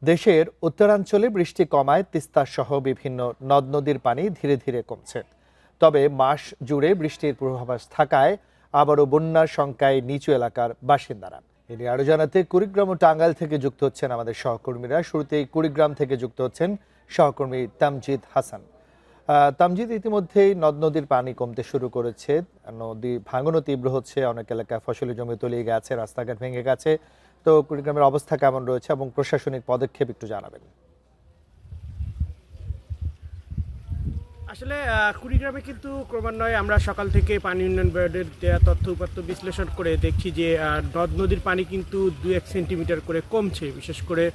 দেশের উত্তরাঞ্চলে বৃষ্টি কমায় তিস্তা সহ বিভিন্ন নদ নদীর পানি ধীরে ধীরে কমছে। তবে মাস জুড়ে বৃষ্টির পূর্বাভাস থাকায় আবারও বন্যার শঙ্কায় নিচু এলাকার বাসিন্দারা। এ নিয়ে আরো জানাতে কুড়িগ্রাম ও টাঙ্গাইল থেকে যুক্ত হচ্ছেন আমাদের সহকর্মীরা। শুরুতেই কুড়িগ্রাম থেকে যুক্ত হচ্ছেন সহকর্মী তামজিদ হাসান। তামজিদ, ইতিমধ্যেই নদ নদীর পানি কমতে শুরু করেছে, নদী ভাঙনও তীব্র হচ্ছে, অনেক এলাকায় ফসলি জমি তলিয়ে গেছে, রাস্তাঘাট ভেঙে গেছে। তো কুড়িগ্রামের অবস্থা কেমন রয়েছে এবং প্রশাসনিক পদক্ষেপ একটু জানাবেন। আসলে কুড়িগ্রামে কিন্তু ক্রমান্বয়ে আমরা সকাল থেকে পানি উন্নয়ন বোর্ডের দেওয়া তথ্য উপাত্ত বিশ্লেষণ করে দেখছি যে নদ নদীর পানি কিন্তু 2-1 সেন্টিমিটার করে কমছে। বিশেষ করে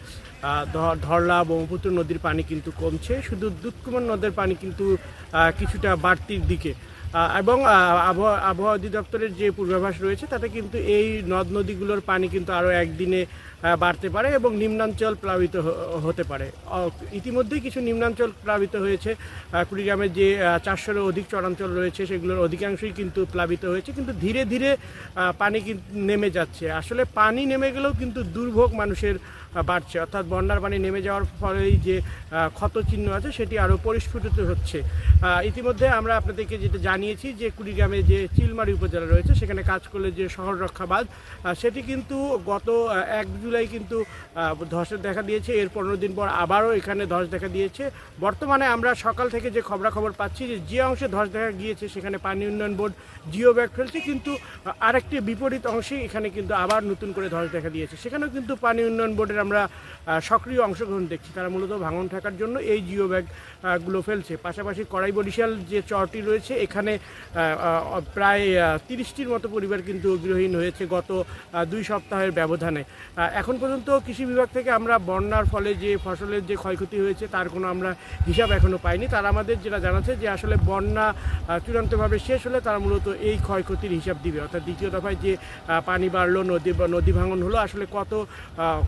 ধরলা ব্রহ্মপুত্র নদীর পানি কিন্তু কমছে, শুধু দুধকুমার নদের পানি কিন্তু কিছুটা বাড়তির দিকে। এবং আবহাওয়া অধিদপ্তরের যে পূর্বাভাস রয়েছে তাতে কিন্তু এই নদ নদীগুলোর পানি কিন্তু আরও একদিনে বাড়তে পারে এবং নিম্নাঞ্চল প্লাবিত হতে পারে। ইতিমধ্যেই কিছু নিম্নাঞ্চল প্লাবিত হয়েছে। কুড়িগ্রামের যে 400-এরও অধিক চরাঞ্চল রয়েছে সেগুলোর অধিকাংশই কিন্তু প্লাবিত হয়েছে, কিন্তু ধীরে ধীরে পানি কিন্তু নেমে যাচ্ছে। আসলে পানি নেমে গেলেও কিন্তু দুর্ভোগ মানুষের বাড়ছে, অর্থাৎ বন্যার পানি নেমে যাওয়ার ফলেই যে ক্ষতচিহ্ন আছে সেটি আরও পরিস্ফুটিত হচ্ছে। ইতিমধ্যে আমরা আপনাদেরকে যেটা জানিয়েছি যে কুড়িগ্রামে যে চিলমারি উপজেলা রয়েছে সেখানে কাজ করলে যে শহর রক্ষা বাঁধ সেটি কিন্তু গত 1 জুলাই কিন্তু ধসের দেখা দিয়েছে। এর 15 দিন পর আবারও এখানে ধস দেখা দিয়েছে। বর্তমানে আমরা সকাল থেকে যে খবরাখবর পাচ্ছি যে অংশে ধস দেখা গিয়েছে সেখানে পানি উন্নয়ন বোর্ড জিও ব্যাগ ফেলছে, কিন্তু আরেকটি বিপরীত অংশে এখানে কিন্তু আবার নতুন করে ধস দেখা দিয়েছে। সেখানেও কিন্তু পানি উন্নয়ন বোর্ডের আমরা সক্রিয় অংশগ্রহণ দেখছি। তারা মূলত ভাঙন ঠেকার জন্য এই জিও ব্যাগগুলো ফেলছে। পাশাপাশি কড়াই বরিশাল যে চরটি রয়েছে এখানে প্রায় 30টির মতো পরিবার কিন্তু গৃহহীন হয়েছে গত 2 সপ্তাহের ব্যবধানে। এখন পর্যন্ত কৃষি বিভাগ থেকে আমরা বন্যার ফলে যে ফসলের যে ক্ষয়ক্ষতি হয়েছে তার কোনো আমরা হিসাব এখনও পাইনি। তারা আমাদের যেটা জানাচ্ছে যে আসলে বন্যা চূড়ান্তভাবে শেষ হলে তারা মূলত এই ক্ষয়ক্ষতির হিসাব দিবে, অর্থাৎ দ্বিতীয় দফায় যে পানি বাড়লো, নদী ভাঙন হলো, আসলে কত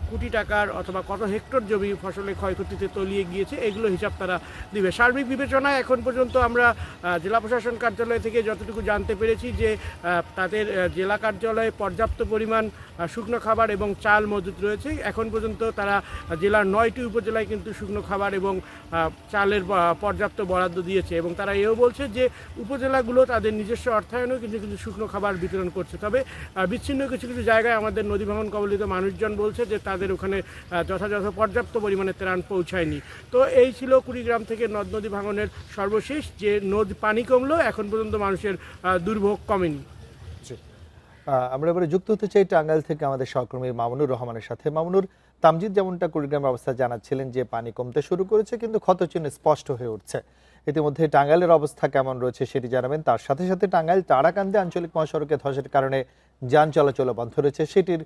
কোটি টাকার অথবা কত হেক্টর জমি ফসলের ক্ষয়ক্ষতিতে তলিয়ে গিয়েছে এগুলো হিসাব তারা দিবে। সার্বিক বিবেচনায় এখন পর্যন্ত আমরা জেলা প্রশাসন কার্যালয় থেকে যতটুকু জানতে পেরেছি যে তাদের জেলা কার্যালয়ে পর্যাপ্ত পরিমাণ শুকনো খাবার এবং চাল মজুত রয়েছে। এখন পর্যন্ত তারা জেলার 9টি উপজেলায় কিন্তু শুকনো খাবার এবং চালের পর্যাপ্ত বরাদ্দ দিয়েছে এবং তারা এও বলছে যে উপজেলাগুলো তাদের নিজস্ব অর্থায়নেও কিন্তু শুকনো খাবার বিতরণ করছে। তবে বিচ্ছিন্ন কিছু কিছু জায়গায় আমাদের নদী ভাঙন কবলিত মানুষজন বলছে যে তাদের ওখানে যথাযথ পর্যাপ্ত পরিমাণে ত্রাণ পৌঁছায়নি। তো এই ছিল কুড়িগ্রাম থেকে নদ নদী ভাঙনের সর্বশেষ, যে পানি কমলেও এখন পর্যন্ত মানুষের দুর্ভোগ কমেনি। আমরা এবারে যুক্ত হতে চাই টাঙ্গাইল থেকে আমাদের সহকর্মী মামুনুর রহমানের সাথে। মামুনুর, তামজিদ যেমনটা কুড়িগ্রামের অবস্থা জানাচ্ছিলেন যে পানি কমতে শুরু করেছে কিন্তু ক্ষতচিহ্ন স্পষ্ট হয়ে উঠছে। ইতিমধ্যে টাঙ্গাইলের অবস্থা কেমন রয়েছে সেটি জানাবেন। তার সাথে সাথে টাঙ্গাইল তারাকান্দি আঞ্চলিক মহাসড়কে ধসের কারণে যান চলাচল বন্ধ রয়েছে, সেটির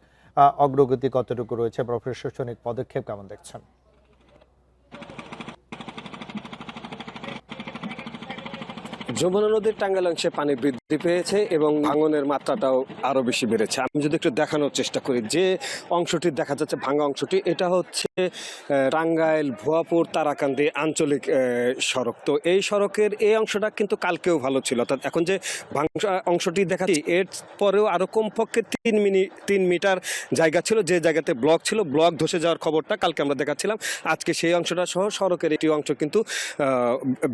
অগ্রগতি কতটুকু রয়েছে, প্রশাসনিক পদক্ষেপ কেমন দেখছেন? যমুনা নদীর টাঙ্গাইল অংশে পানি বৃদ্ধি পেয়েছে এবং ভাঙনের মাত্রাটাও আরো বেশি বেড়েছে। আমি যদি একটু দেখানোর চেষ্টা করি, যে অংশটি দেখা যাচ্ছে ভাঙা অংশটি, এটা হচ্ছে টাঙ্গাইল ভুয়াপুর তারাকান্দি আঞ্চলিক সড়ক। তো এই সড়কের এই অংশটা কিন্তু কালকেও ভালো ছিল, অর্থাৎ এখন যে ভাঙা অংশটি দেখাচ্ছি এর পরেও আরো কমপক্ষে 3 মিটার জায়গা ছিল, যে জায়গাতে ব্লক ছিল, ব্লক ধসে যাওয়ার খবরটা কালকে আমরা দেখাচ্ছিলাম। আজকে সেই অংশটা সহ সড়কের একটি অংশ কিন্তু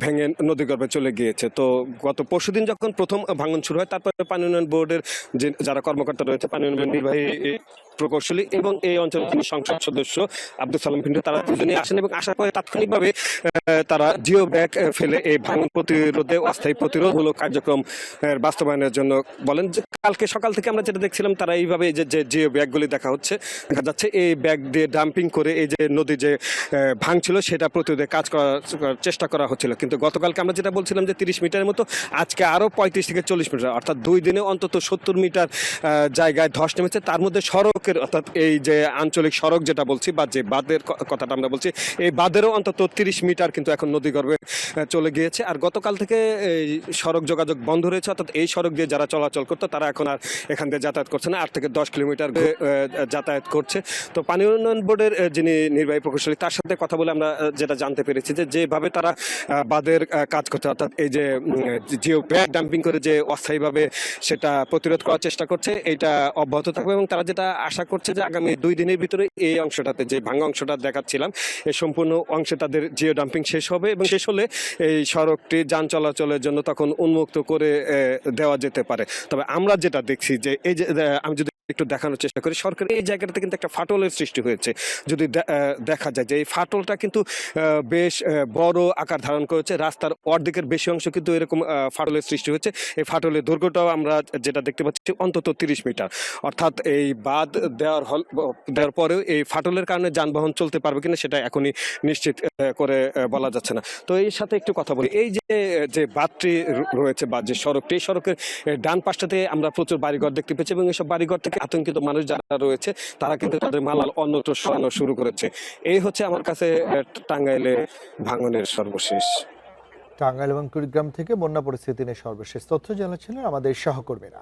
ভেঙে নদীগর্ভে চলে গিয়েছে। তো গত পরশুদিন যখন প্রথম ভাঙন শুরু হয়, তারপরে পানি উন্নয়ন বোর্ডের যে যারা কর্মকর্তা রয়েছে, পানি উন্নয়ন নির্বাহী প্রকৌশলী এবং এই অঞ্চলের যিনি সংসদ সদস্য আব্দুল সালাম পিন্টু, তারা দুজনেই আসেন এবং আসার পরে তাৎক্ষণিকভাবে তারা জিও ব্যাগ ফেলে এই ভাঙন প্রতিরোধে অস্থায়ী প্রতিরোধমূলক কার্যক্রম বাস্তবায়নের জন্য বলেন। যে কালকে সকাল থেকে আমরা যেটা দেখছিলাম, তারা এইভাবে যে জিও ব্যাগগুলি দেখা যাচ্ছে এই ব্যাগ দিয়ে ডাম্পিং করে এই যে নদী যে ভাঙছিল সেটা প্রতিরোধে কাজ করার চেষ্টা করা হচ্ছিল। কিন্তু গতকালকে আমরা যেটা বলছিলাম যে 30 মিটারের মতো, আজকে আরো 35 থেকে 40 মিটার, অর্থাৎ 2 দিনে অন্তত 70 মিটার জায়গায় ধস নেমেছে। তার মধ্যে সড়কের, অর্থাৎ এই যে আঞ্চলিক সড়ক যেটা বলছি বা যে বাঁধের কথাটা আমরা বলছি, এই বাঁধেরও অন্তত 30 মিটার কিন্তু এখন নদীগর্ভে চলে গিয়েছে। আর গতকাল থেকে এই সড়ক যোগাযোগ বন্ধ রয়েছে, অর্থাৎ এই সড়ক দিয়ে যারা চলাচল করতো তারা এখন আর এখান দিয়ে যাতায়াত করছে না, 8 থেকে 10 কিলোমিটার যাতায়াত করছে। তো পানি উন্নয়ন বোর্ডের যিনি নির্বাহী প্রকৌশলী, তার সাথে কথা বলে আমরা যেটা জানতে পেরেছি যে যেভাবে তারা বাঁধের কাজ করছে, অর্থাৎ এই যে জিও ব্যাগ ডাম্পিং করে যে অস্থায়ীভাবে সেটা প্রতিরোধ করার চেষ্টা করছে, এটা অব্যাহত থাকবে এবং তারা যেটা আশা করছে যে আগামী 2 দিনের ভিতরে এই অংশটাতে যে ভাঙা অংশটা দেখাচ্ছিলাম এই সম্পূর্ণ অংশে তাদের জিও ডাম্পিং শেষ হবে এবং শেষ হলে এই সড়কটি যান চলাচলের জন্য তখন উন্মুক্ত করে দেওয়া যেতে পারে। তবে আমরা যেটা দেখছি যে এই যে আমি যদি একটু দেখানোর চেষ্টা করি, সরকারের এই জায়গাটাতে কিন্তু একটা ফাটলের সৃষ্টি হয়েছে। যদি দেখা যায় যে এই ফাটলটা কিন্তু বেশ বড় আকার ধারণ করেছে, রাস্তার অর্ধেকের বেশি অংশ কিন্তু এরকম ফাটলের সৃষ্টি হয়েছে। এই ফাটলের দৈর্ঘ্যটাও আমরা যেটা দেখতে পাচ্ছি অন্তত 30 মিটার। অর্থাৎ এই বাঁধ দেওয়ার পরেও এই ফাটলের কারণে যানবাহন চলতে পারবে কিনা সেটা এখনই নিশ্চিত করে বলা যাচ্ছে না। তো এই সাথে একটু কথা বলি, এই যে বাঁধটি রয়েছে বা যে সড়কটি, এই সড়কের ডান পাশটাতে আমরা প্রচুর বাড়িঘর দেখতে পেয়েছি এবং এইসব বাড়িঘর থেকে আতঙ্কিত মানুষ যারা রয়েছে তারা কিন্তু তাদের মালাল অন্যত্র সরানো শুরু করেছে। এই হচ্ছে আমার কাছে টাঙ্গাইলে ভাঙনের সর্বশেষ। টাঙ্গাইল এবং কুড়িগ্রাম থেকে বন্যা পরিস্থিতি নিয়ে সর্বশেষ তথ্য জানাচ্ছিলেন আমাদের সহকর্মীরা।